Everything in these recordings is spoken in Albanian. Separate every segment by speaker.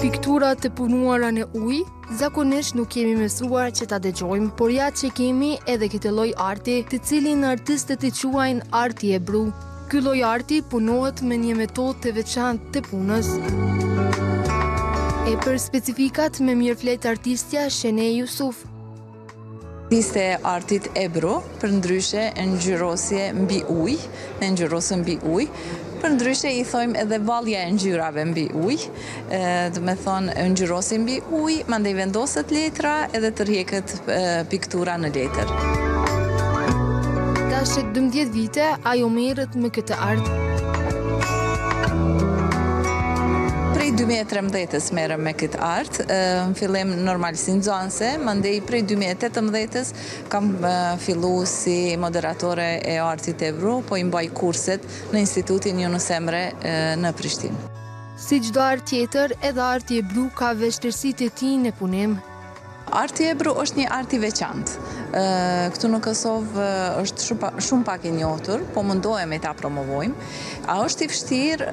Speaker 1: Piktura të punuara në ujë, zakonisht nuk kemi mësuar që ta dëgjojmë, por ja që kemi edhe këtë lloj arti, të cilin artistët i quajnë arti ebru. Ky lloj arti punohet me një metodë të veçantë të punës. E për specifikat me mirëflet artistja Shene Yusuf.
Speaker 2: Artiste e artit ebru, përndryshe ngjyrosje mbi ujë, në ngjyrosë mbi ujë. Përndryshe i thojmë edhe vallja e ngjyrave mbi ujë, do me thonë ngjyrosi mbi ujë, mandej vendoset letra edhe tërheqet piktura në letër.
Speaker 1: Tash 12 vite ajo merret me këtë art.
Speaker 2: Prej 2013 merrem me këtë art, në fillim normal si nxënëse, mandej prej 2018 kam fillu si moderatore e artit ebru, po i mbaj kurset në Institutin Yunus Emre në Prishtinë.
Speaker 1: Si çdo art tjetër, edhe arti ebru ka vështirësitë e tij në punim.
Speaker 2: Arti ebru është një art i veçantë. Këtu në Kosovë është shumë pak i njohur, po mundohemi ta promovojmë. A është i vështirë,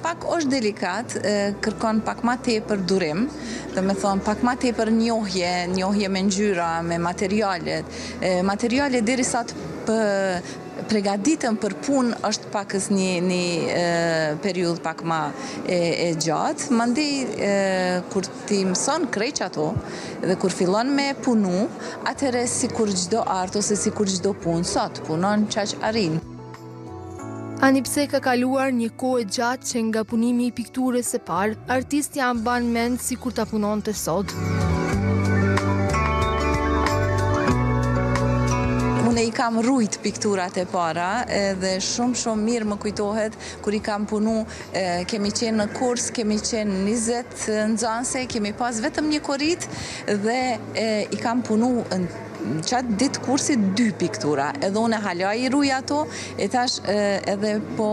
Speaker 2: pak është delikat, kërkon pak ma tepër durim, do me thonë pak ma tepër njohje me ngjyra, me materialet. Materialet derisa të pregaditën për punë është pakës një periudhë pak ma e gjatë. Mandej, kur ti mëson krejt ato dhe kur fillon me punu, atëre si kur gjdo art ose si kur gjdo punë, sot punon qaq arrin.
Speaker 1: Ani pse ka kaluar një kohë e gjatë që nga punimi i pikturës së parë, artistja mban mend si kur ta punonte sot.
Speaker 2: Unë i kam rujt pikturat e para dhe shumë mirë më kujtohet kur i kam punu, kemi qenë në kurs, kemi qenë 20 nxënëse, kemi pas vetëm një korrit dhe i kam punu qatë ditë kursit 2 piktura, edhe unë hala i ruj ato, e tash edhe po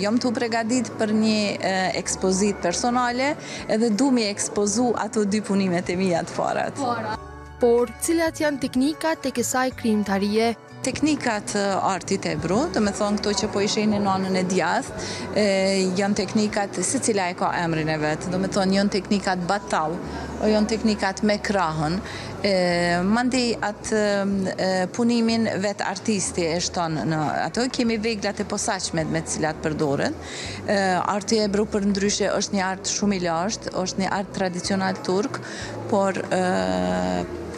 Speaker 2: jom të pregadit për një ekspozit personale, edhe du mi ekspozu ato 2 punimet e mija të parat.
Speaker 1: Por, cilat janë teknikat e kësaj krijimtarie?
Speaker 2: Teknikat artit ebru, do me thonë këto që po i shihni në anën e djathtë, janë teknikat, se cila e ka emrin e vetë, do me thonë janë teknikat batall, o janë teknikat me krahën, mandej atë punimin vetë artisti e shton në ato, kemi veglat e posaçmet me të cilat përdoren. Arti ebru përndryshe është një art shumë i lashtë, është një art tradicional turk, por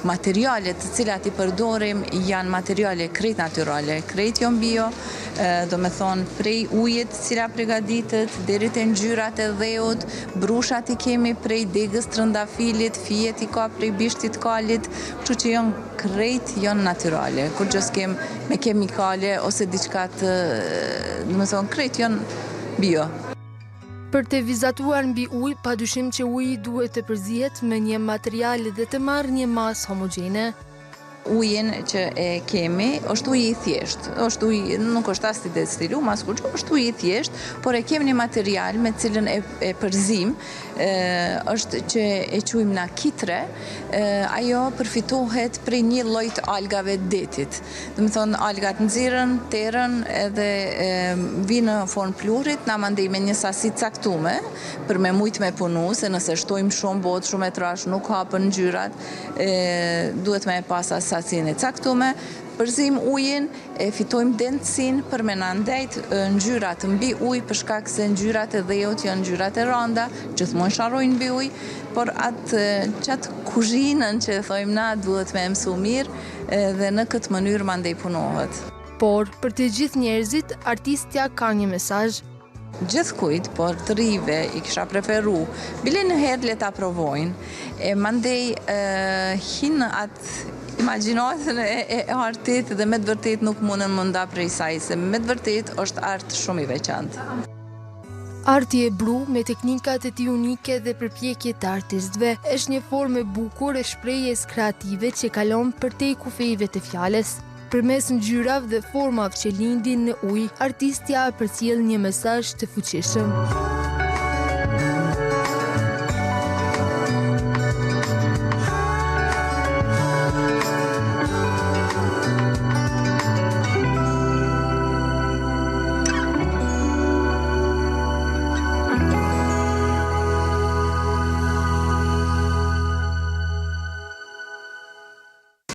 Speaker 2: materialet të cilat i përdorim janë materiale krejt natyrale, krejt jon bio, do me thonë prej ujit cila pregaditet, deri te ngjyrat e dheut, brushat i kemi prej degës trëndafilit, fijet i ka prej bishtit kalit, kështu që janë krejt janë natyrale, kur gjë s'kem me kemikale ose diçka të, do me thonë krejt janë bio.
Speaker 1: Për të vizatuar mbi ujë, padyshim që uji duhet të përzihet me një material dhe të marrë një masë homogjene.
Speaker 2: Ujin që e kemi është uji i thjesht, është uji, nuk është as i destilum, as kur, është uji i thjesht, por e kemi një material me cilën e përzim, është që e quajmë na kitre, ajo përfitohet prej një lloj të algave të detit. Do të thonë algat nxirren, terren edhe vinë në formë pluhurit, na mandej me një sasi caktuar për me mujt me punu, se nëse shtojmë shumë botë, shumë metrash, nuk hapën ngjyrat, duhet me pas sasinë e caktuar, përzim ujin, e fitojmë dentësinë për me na ndejt ngjyrat mbi ujë, për shkak se ngjyrat e dheut janë ngjyrat e rënda, gjithmonë sharrojnë mbi ujë, por qatë kuzhinën që thojmë na duhet me mësu mirë dhe në këtë mënyrë mandej punohet.
Speaker 1: Por për të gjithë njerëzit, artistja ka një mesazh.
Speaker 2: Gjithkujt, por të rive i kisha preferu, bile në herë le ta provojnë, e mandej hinë atë imagjinatën e artit dhe me të vërtet nuk mundën më nda prej saj, se me të vërtet është art shumë i veçantë.
Speaker 1: Arti ebru me teknikat e tij unike dhe përpjekjet të artistëve është një formë e bukur e shprehjes kreative që kalon përtej kufijve të fjalës. Përmes ngjyrave dhe formave që lindin në ujë, artistja përcjell një mesazh të fuqishëm.